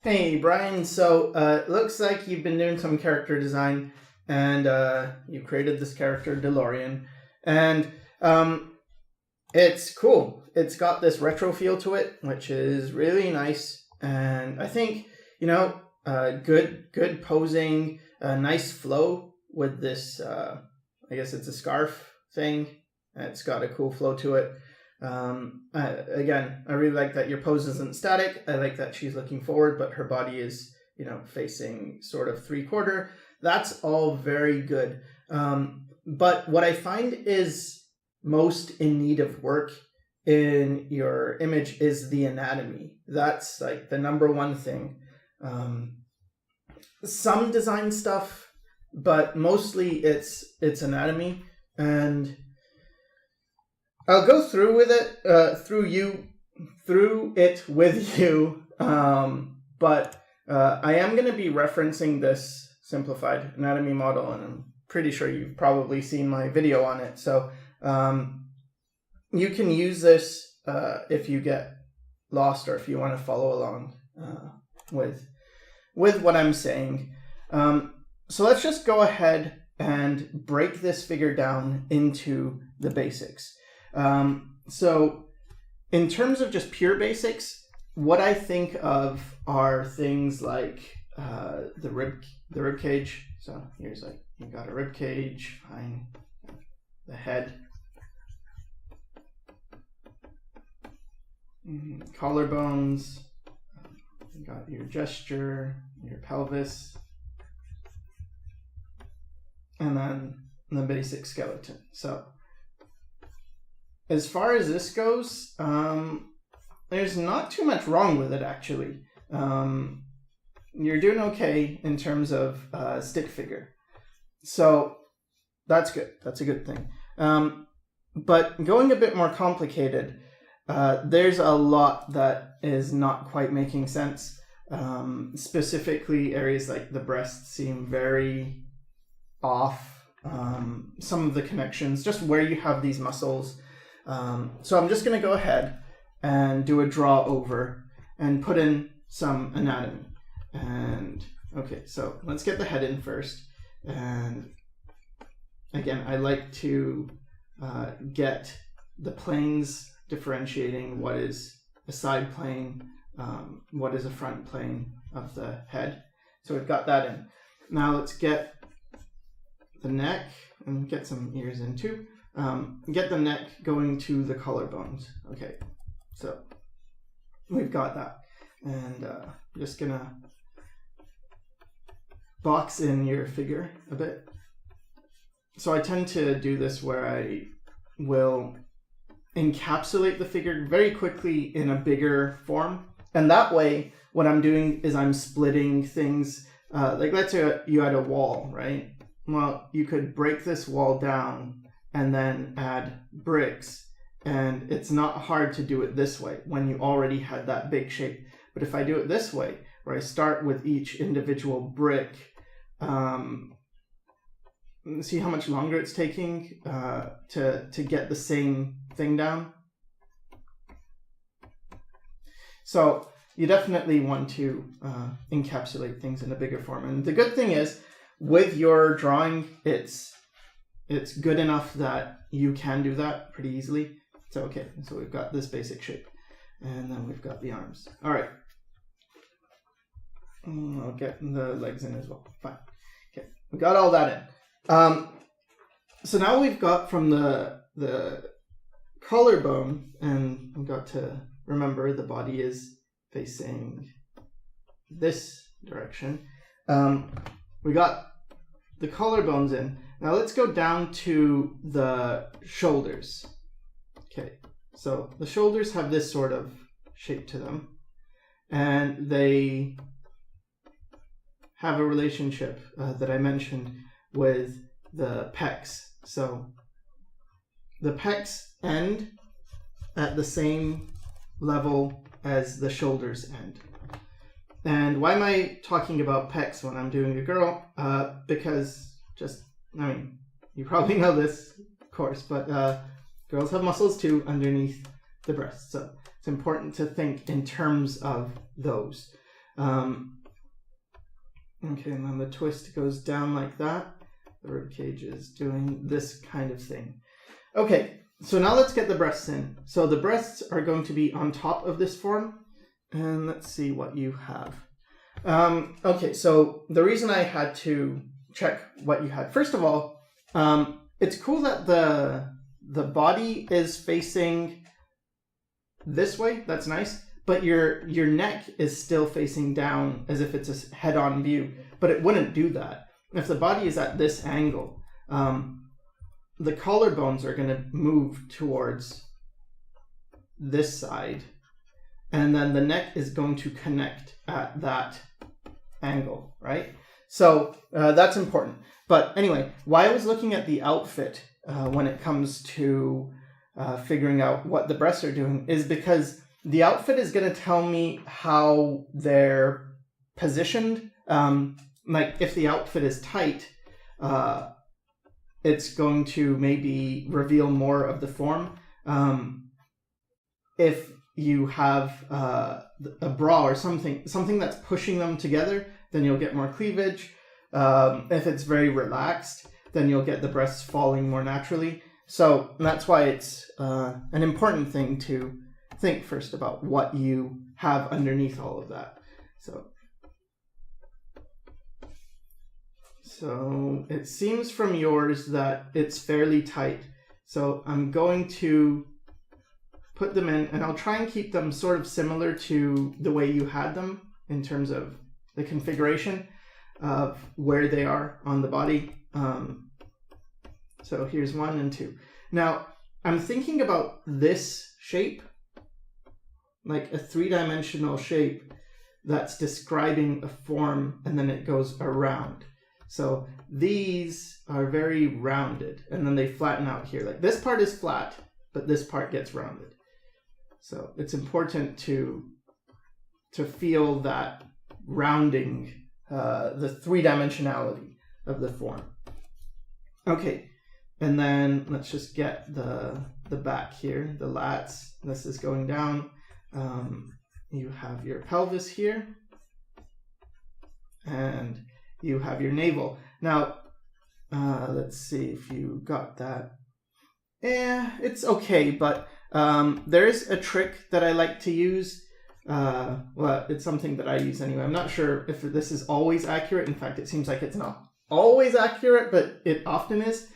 Hey, Brian. So, it looks like you've been doing some character design, and you created this character, DeLorean, and it's cool. It's got this retro feel to it, which is really nice, and I think good posing, nice flow with this. I guess it's a scarf thing. It's got a cool flow to it. Again, I really like that your pose isn't static. I like that she's looking forward, but her body is, facing sort of 3/4. That's all very good. But what I find is most in need of work in your image is the anatomy. That's like the number one thing. Some design stuff, but mostly it's anatomy, and I'll go through with it, through it with you. But I am going to be referencing this simplified anatomy model, and I'm pretty sure you've probably seen my video on it. So you can use this if you get lost or if you want to follow along with what I'm saying. So let's just go ahead and break this figure down into the basics. So in terms of just pure basics, what I think of are things like the rib cage. So here's like, you've got a rib cage, fine. The head, collarbones, you got your gesture, your pelvis, and then the basic skeleton. So as far as this goes, there's not too much wrong with it, actually. You're doing okay in terms of stick figure. So that's good. That's a good thing. But going a bit more complicated, there's a lot that is not quite making sense. Specifically, areas like the breasts seem very off. Some of the connections, just where you have these muscles. So I'm just going to go ahead and do a draw over and put in some anatomy. And okay, so let's get the head in first. And again, I like to get the planes differentiating what is a side plane, what is a front plane of the head. So we've got that in. Now let's get the neck and get some ears in too. Get the neck going to the collarbones. Okay, so we've got that. And just gonna box in your figure a bit. So I tend to do this where I will encapsulate the figure very quickly in a bigger form. And that way, what I'm doing is I'm splitting things. Like let's say you had a wall, right? Well, you could break this wall down and then add bricks. And it's not hard to do it this way when you already had that big shape. But if I do it this way, where I start with each individual brick, see how much longer it's taking to get the same thing down? So you definitely want to encapsulate things in a bigger form. And the good thing is, with your drawing, it's good enough that you can do that pretty easily. So okay, so we've got this basic shape. And then we've got the arms. All right. I'll get the legs in as well. Fine. Okay, we got all that in. So now we've got from the collarbone, and we've got to remember the body is facing this direction. We got the collarbones in. Now let's go down to the shoulders. Okay, so the shoulders have this sort of shape to them, and they have a relationship that I mentioned with the pecs. So the pecs end at the same level as the shoulders end. And why am I talking about pecs when I'm doing a girl? Because you probably know this, of course, but girls have muscles too underneath the breast. So it's important to think in terms of those. Okay, and then the twist goes down like that. The rib cage is doing this kind of thing. Okay, so now let's get the breasts in. So the breasts are going to be on top of this form, and let's see what you have. Okay, so the reason I had to check what you had, first of all, it's cool that the body is facing this way. That's nice. But your neck is still facing down as if it's a head-on view. But it wouldn't do that. If the body is at this angle, the collarbones are going to move towards this side. And then the neck is going to connect at that angle, right? So that's important. But anyway, why I was looking at the outfit when it comes to figuring out what the breasts are doing is because the outfit is going to tell me how they're positioned. Like if the outfit is tight, it's going to maybe reveal more of the form. If you have a bra or something that's pushing them together, then you'll get more cleavage. If it's very relaxed, then you'll get the breasts falling more naturally. So that's why it's an important thing to think first about what you have underneath all of that. So it seems from yours that it's fairly tight. So I'm going to put them in, and I'll try and keep them sort of similar to the way you had them in terms of the configuration of where they are on the body. So here's 1 and 2. Now, I'm thinking about this shape, like a 3-dimensional shape that's describing a form, and then it goes around. So these are very rounded, and then they flatten out here. Like this part is flat, but this part gets rounded. So it's important to feel that rounding, the 3-dimensionality of the form. Okay, and then let's just get the back here, the lats. This is going down. You have your pelvis here, and you have your navel. Now, let's see if you got that. It's okay, but there is a trick that I like to use. Well, it's something that I use anyway. I'm not sure if this is always accurate. In fact, it seems like it's not always accurate, but it often is.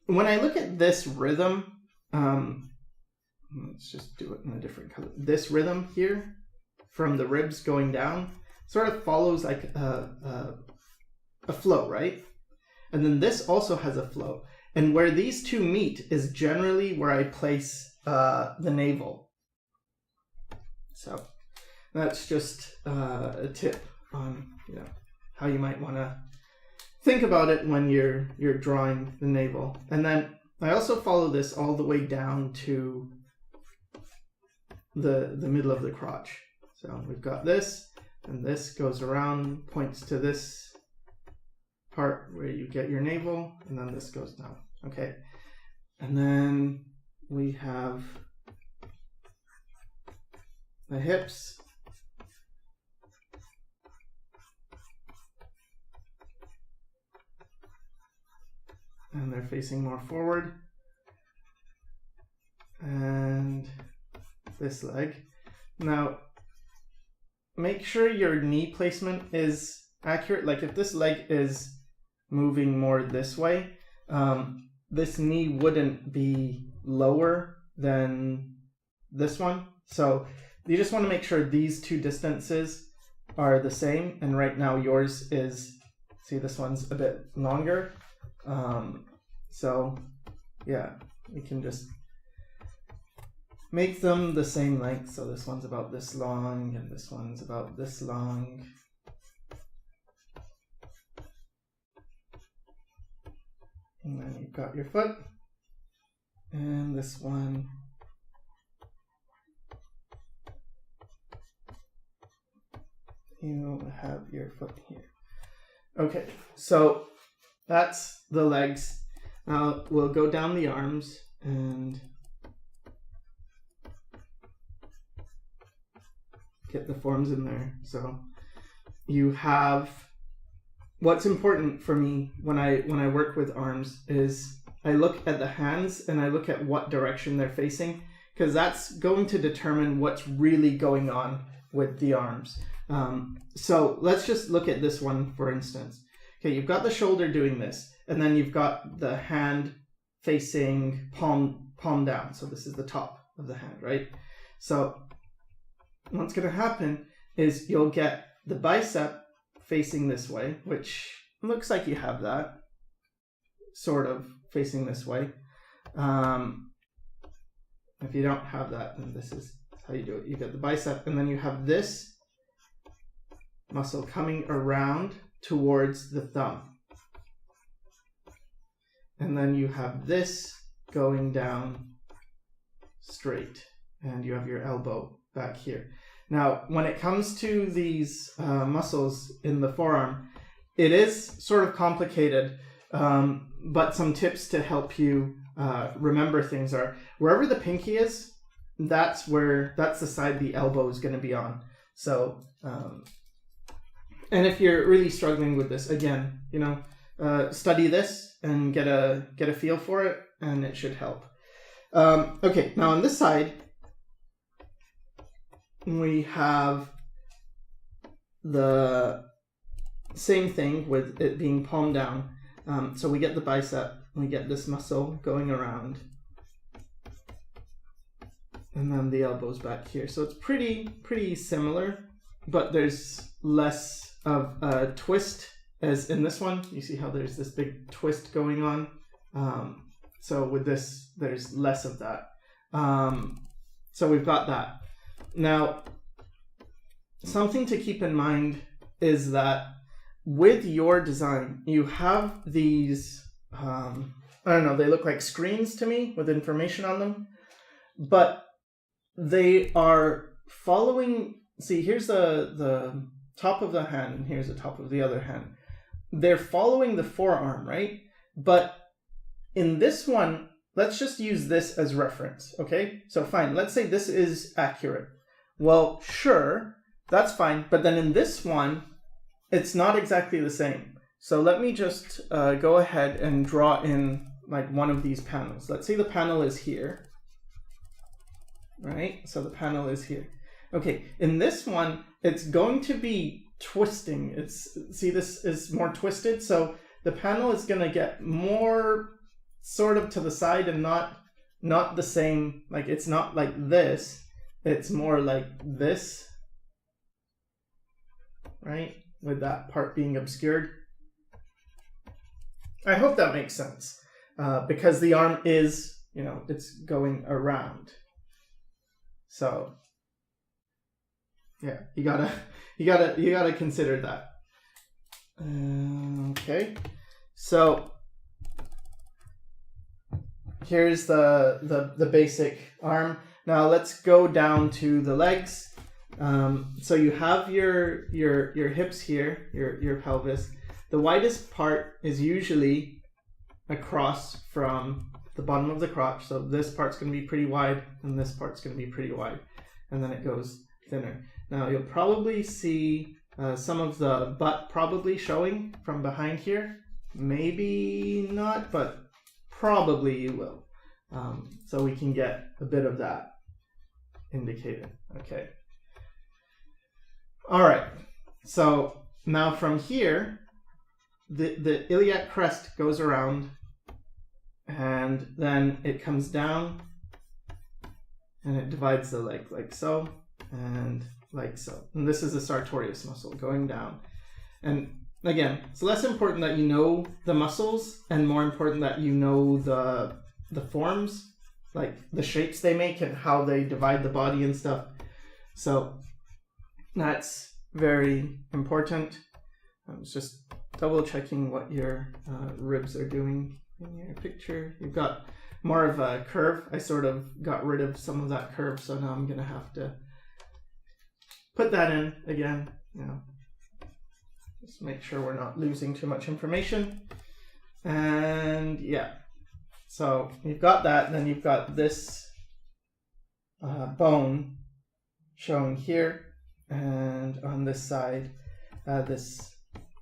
When I look at this rhythm, let's just do it in a different color. This rhythm here, from the ribs going down, sort of follows like a flow, right? And then this also has a flow. And where these two meet is generally where I place the navel. So that's just a tip on how you might want to think about it when you're drawing the navel. And then I also follow this all the way down to the middle of the crotch. So we've got this, and this goes around, points to this part where you get your navel, and then this goes down. Okay, and then we have the hips. And they're facing more forward. And this leg. Now, make sure your knee placement is accurate. Like if this leg is moving more this way, this knee wouldn't be lower than this one. So you just want to make sure these two distances are the same. And right now yours is, see, this one's a bit longer. So yeah, you can just make them the same length. So this one's about this long, and this one's about this long. And then you've got your foot, and this one you have your foot here. Okay, so that's the legs. Now we'll go down the arms and get the forms in there. So you have, what's important for me when I work with arms is I look at the hands and I look at what direction they're facing, because that's going to determine what's really going on with the arms. So let's just look at this one, for instance. Okay, you've got the shoulder doing this, and then you've got the hand facing palm down. So this is the top of the hand, right? So what's going to happen is you'll get the bicep facing this way, which looks like you have that, sort of facing this way. If you don't have that, then this is how you do it. You get the bicep, and then you have this muscle coming around towards the thumb. And then you have this going down straight, and you have your elbow back here. Now, when it comes to these muscles in the forearm, it is sort of complicated, but some tips to help you remember things are, wherever the pinky is, that's the side the elbow is going to be on. So, and if you're really struggling with this, again, study this and get a feel for it, and it should help. Okay, now on this side, we have the same thing with it being palm down. So we get the bicep, we get this muscle going around, and then the elbow's back here. So it's pretty similar, but there's less of a twist as in this one. You see how there's this big twist going on. So with this, there's less of that. So we've got that. Now, something to keep in mind is that with your design, you have these, I don't know, they look like screens to me with information on them, but they are following, see, here's the top of the hand, and here's the top of the other hand. They're following the forearm, right? But in this one, let's just use this as reference, okay? So fine, let's say this is accurate. Well, sure, that's fine. But then in this one, it's not exactly the same. So let me just go ahead and draw in like one of these panels. Let's say the panel is here, right? So the panel is here. Okay, in this one, it's going to be twisting. See, this is more twisted. So the panel is going to get more sort of to the side and not the same, like it's not like this. It's more like this, right? With that part being obscured. I hope that makes sense, because the arm is, it's going around. So yeah, you gotta consider that. Okay, so here's the basic arm. Now let's go down to the legs. So you have your hips here, your pelvis. The widest part is usually across from the bottom of the crotch. So this part's going to be pretty wide, and this part's going to be pretty wide, and then it goes thinner. Now you'll probably see some of the butt probably showing from behind here. Maybe not, but probably you will. So we can get a bit of that indicated. Okay. All right. So now from here, the iliac crest goes around, and then it comes down, and it divides the leg like so, and like so. And this is the sartorius muscle going down. And again, it's less important that you know the muscles, and more important that you know the forms, like the shapes they make and how they divide the body and stuff. So that's very important. I was just double checking what your ribs are doing in your picture. You've got more of a curve. I sort of got rid of some of that curve, so now I'm gonna have to put that in again. Just make sure we're not losing too much information. And yeah, so you've got that, and then you've got this bone showing here and on this side. this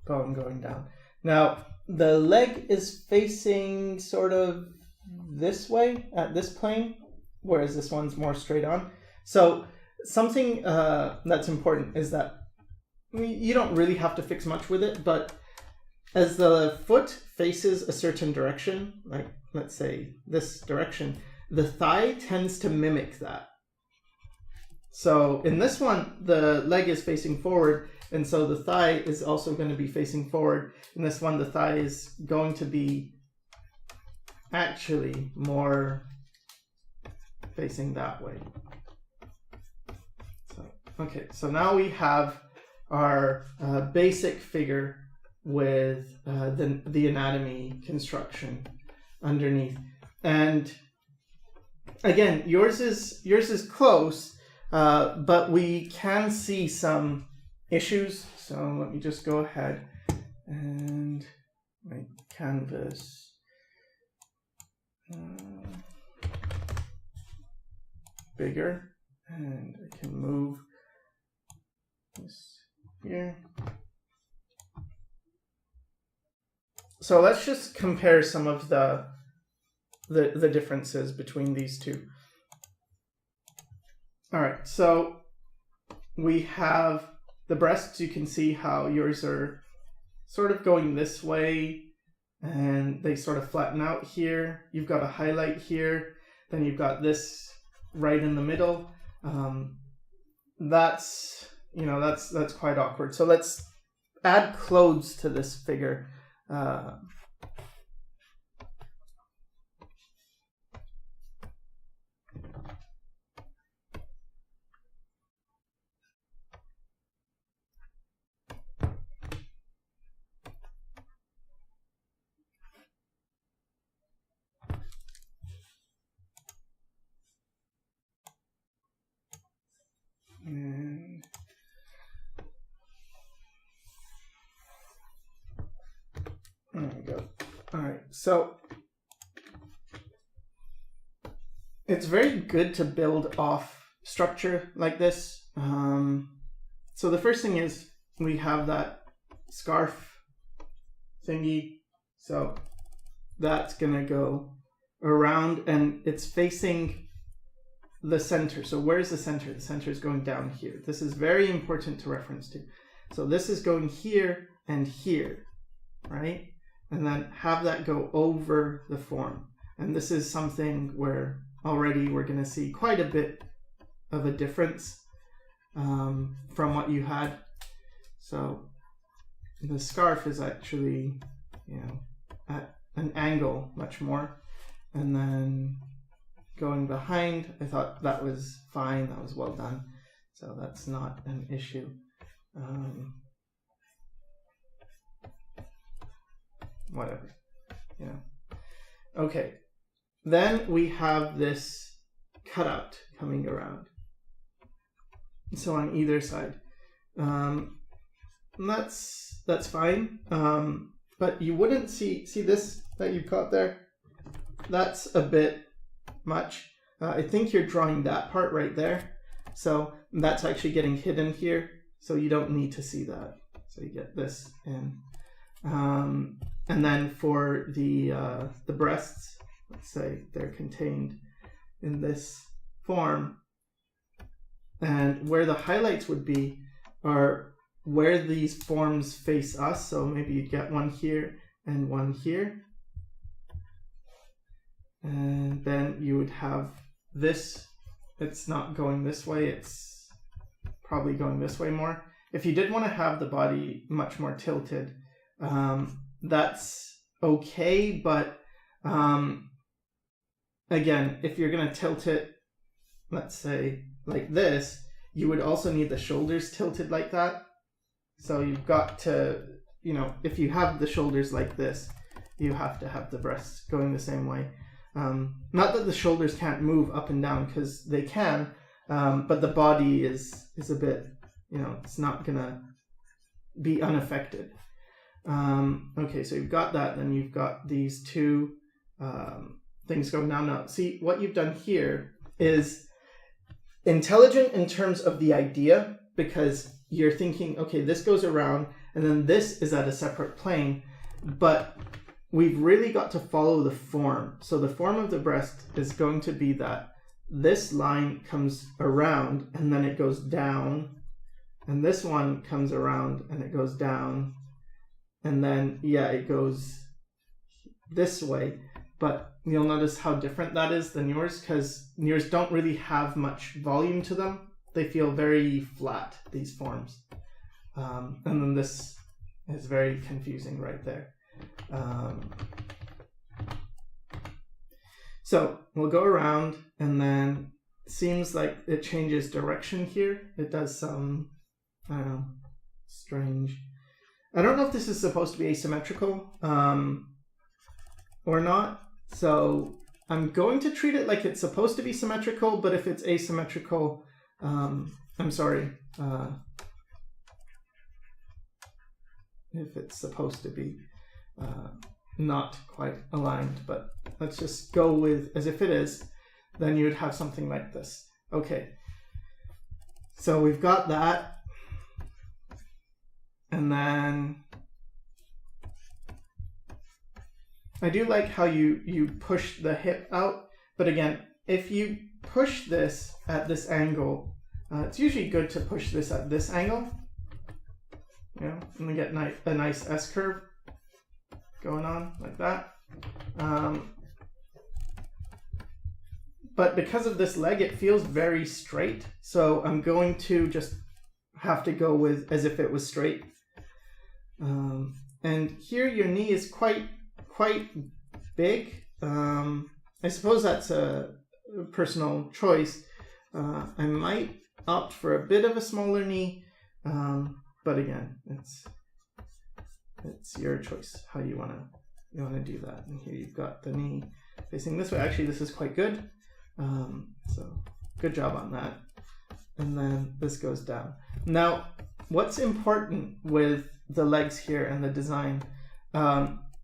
bone going down. Now, the leg is facing sort of this way at this plane, whereas this one's more straight on. So something that's important is that you don't really have to fix much with it, but as the foot faces a certain direction, like let's say this direction, the thigh tends to mimic that. So in this one, the leg is facing forward, and so the thigh is also going to be facing forward. In this one, the thigh is going to be actually more facing that way. So, okay, so now we have our basic figure with the anatomy construction underneath. And again, yours is close, but we can see some issues. So let me just go ahead and make canvas bigger, and I can move this here. So let's just compare some of the differences between these two. All right, so we have the breasts. You can see how yours are sort of going this way, and they sort of flatten out here. You've got a highlight here, then you've got this right in the middle. That's quite awkward. So let's add clothes to this figure. And there we go. All right, so it's very good to build off structure like this. So the first thing is we have that scarf thingy. So that's gonna go around, and it's facing the center. So where's the center? The center is going down here. This is very important to reference to. So this is going here and here, right? And then have that go over the form. And this is something where already we're going to see quite a bit of a difference from what you had. So the scarf is actually, at an angle much more. And then going behind, I thought that was fine. That was well done. So that's not an issue. Whatever. Okay. Then we have this cutout coming around. So on either side. That's fine. But you wouldn't see this that you've got there? That's a bit much. I think you're drawing that part right there. So that's actually getting hidden here. So you don't need to see that. So you get this in. And then for the breasts, let's say they're contained in this form. And where the highlights would be are where these forms face us. So maybe you'd get one here and one here. And then you would have this. It's not going this way. It's probably going this way more. If you did want to have the body much more tilted, that's okay. But again, if you're going to tilt it, let's say like this, you would also need the shoulders tilted like that. So you've got to, if you have the shoulders like this, you have to have the breasts going the same way. Not that the shoulders can't move up and down, because they can, but the body is a bit, it's not gonna be unaffected. Okay, so you've got that, then you've got these two things going down. Now, see, what you've done here is intelligent in terms of the idea, because you're thinking, okay, this goes around, and then this is at a separate plane, but we've really got to follow the form. So the form of the breast is going to be that this line comes around and then it goes down, and this one comes around and it goes down, and then it goes this way. But you'll notice how different that is than yours, because yours don't really have much volume to them. They feel very flat, these forms. And then this is very confusing right there. So we'll go around, and then it seems like it changes direction here. It does some, I don't know, strange. I don't know if this is supposed to be asymmetrical or not. So I'm going to treat it like it's supposed to be symmetrical, but if it's asymmetrical, I'm sorry. If it's supposed to be not quite aligned, but let's just go with as if it is, then you would have something like this. Okay, so we've got that, and then I do like how you push the hip out, but again, if you push this at this angle, it's usually good to push this at this angle, and we get a nice S-curve going on like that. But because of this leg, it feels very straight. So I'm going to just have to go with as if it was straight. And here your knee is quite big. I suppose that's a personal choice. I might opt for a bit of a smaller knee, but again, it's your choice how you wanna do that. And here you've got the knee facing this way. Actually, this is quite good. So good job on that. And then this goes down. Now, what's important with the legs here and the design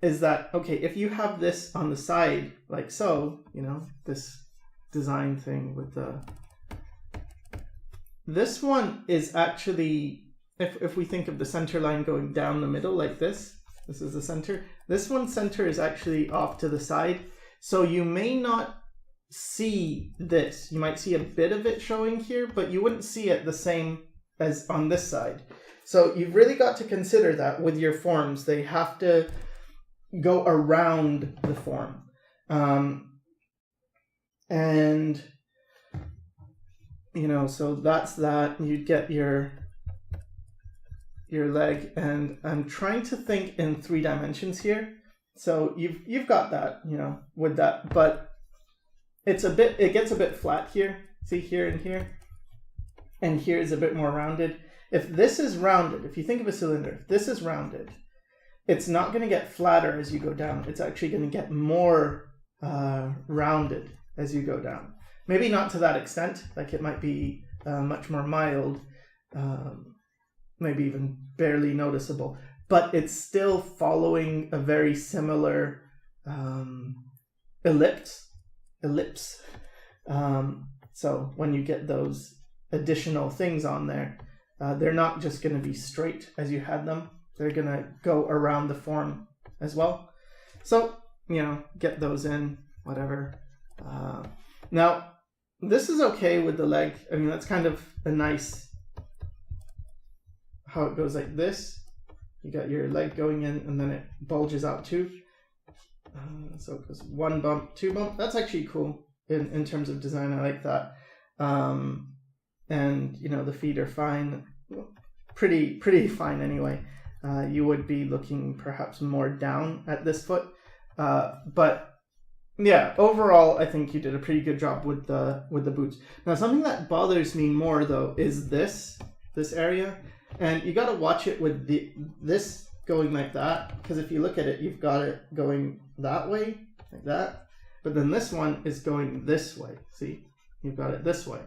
is that, okay, if you have this on the side like so, this design thing with this one is actually, if we think of the center line going down the middle like this is the center. This one's center is actually off to the side. So you may not see this. You might see a bit of it showing here, but you wouldn't see it the same as on this side. So you've really got to consider that with your forms. They have to go around the form. And, so that's that. You'd get your leg, and I'm trying to think in 3 dimensions here. So you've got that, with that, but it gets a bit flat here. See here and here is a bit more rounded. If this is rounded, if you think of a cylinder, if this is rounded, it's not going to get flatter as you go down. It's actually going to get more rounded as you go down. Maybe not to that extent, like it might be much more mild, maybe even barely noticeable, but it's still following a very similar ellipse. So when you get those additional things on there, they're not just going to be straight as you had them. They're going to go around the form as well. So, get those in, whatever. Now, this is okay with the leg. I mean, that's kind of a nice, how it goes like this. You got your leg going in, and then it bulges out too. So it goes 1 bump, 2 bump. That's actually cool in terms of design. I like that. And the feet are fine, pretty fine anyway. You would be looking perhaps more down at this foot, but yeah, overall I think you did a pretty good job with the boots. Now, something that bothers me more though is this area, and you got to watch it with this going like that, because if you look at it, you've got it going that way like that, but then this one is going this way. See, you've got it this way.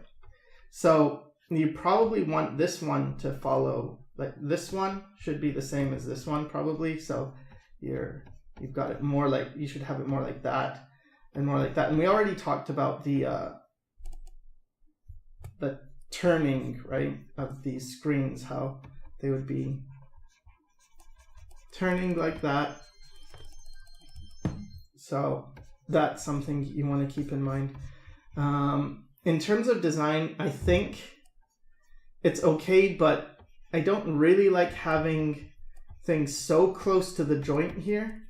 So you probably want this one to follow, like this one should be the same as this one probably. So you've got it more like, you should have it more like that and more like that. And we already talked about the turning, right, of these screens, how they would be turning like that. So that's something you want to keep in mind. In terms of design, I think it's okay, but I don't really like having things so close to the joint here.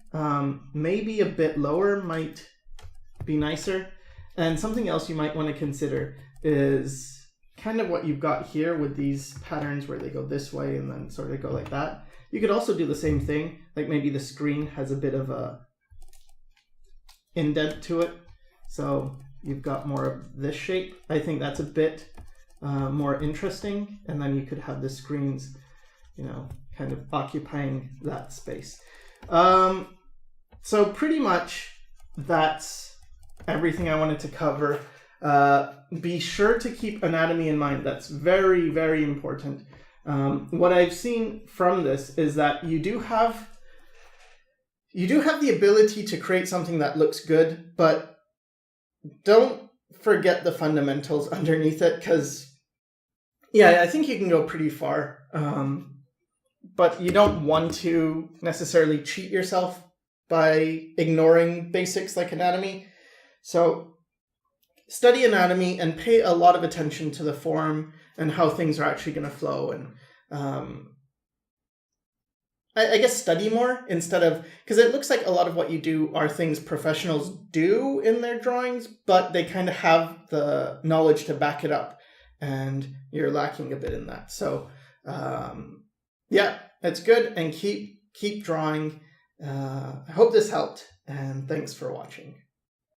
Maybe a bit lower might be nicer. And something else you might want to consider is kind of what you've got here with these patterns where they go this way and then sort of go like that. You could also do the same thing, like maybe the screen has a bit of a indent to it, so you've got more of this shape. I think that's a bit more interesting, and then you could have the screens, you know, kind of occupying that space. So pretty much that's everything I wanted to cover. Be sure to keep anatomy in mind. That's very, very important. What I've seen from this is that you do have the ability to create something that looks good, but don't forget the fundamentals underneath it, because yeah, I think you can go pretty far, but you don't want to necessarily cheat yourself by ignoring basics like anatomy. So study anatomy and pay a lot of attention to the form and how things are actually going to flow, and I guess study more instead of, because it looks like a lot of what you do are things professionals do in their drawings, but they kind of have the knowledge to back it up, and you're lacking a bit in that. So yeah, it's good, and keep drawing. I hope this helped, and thanks for watching.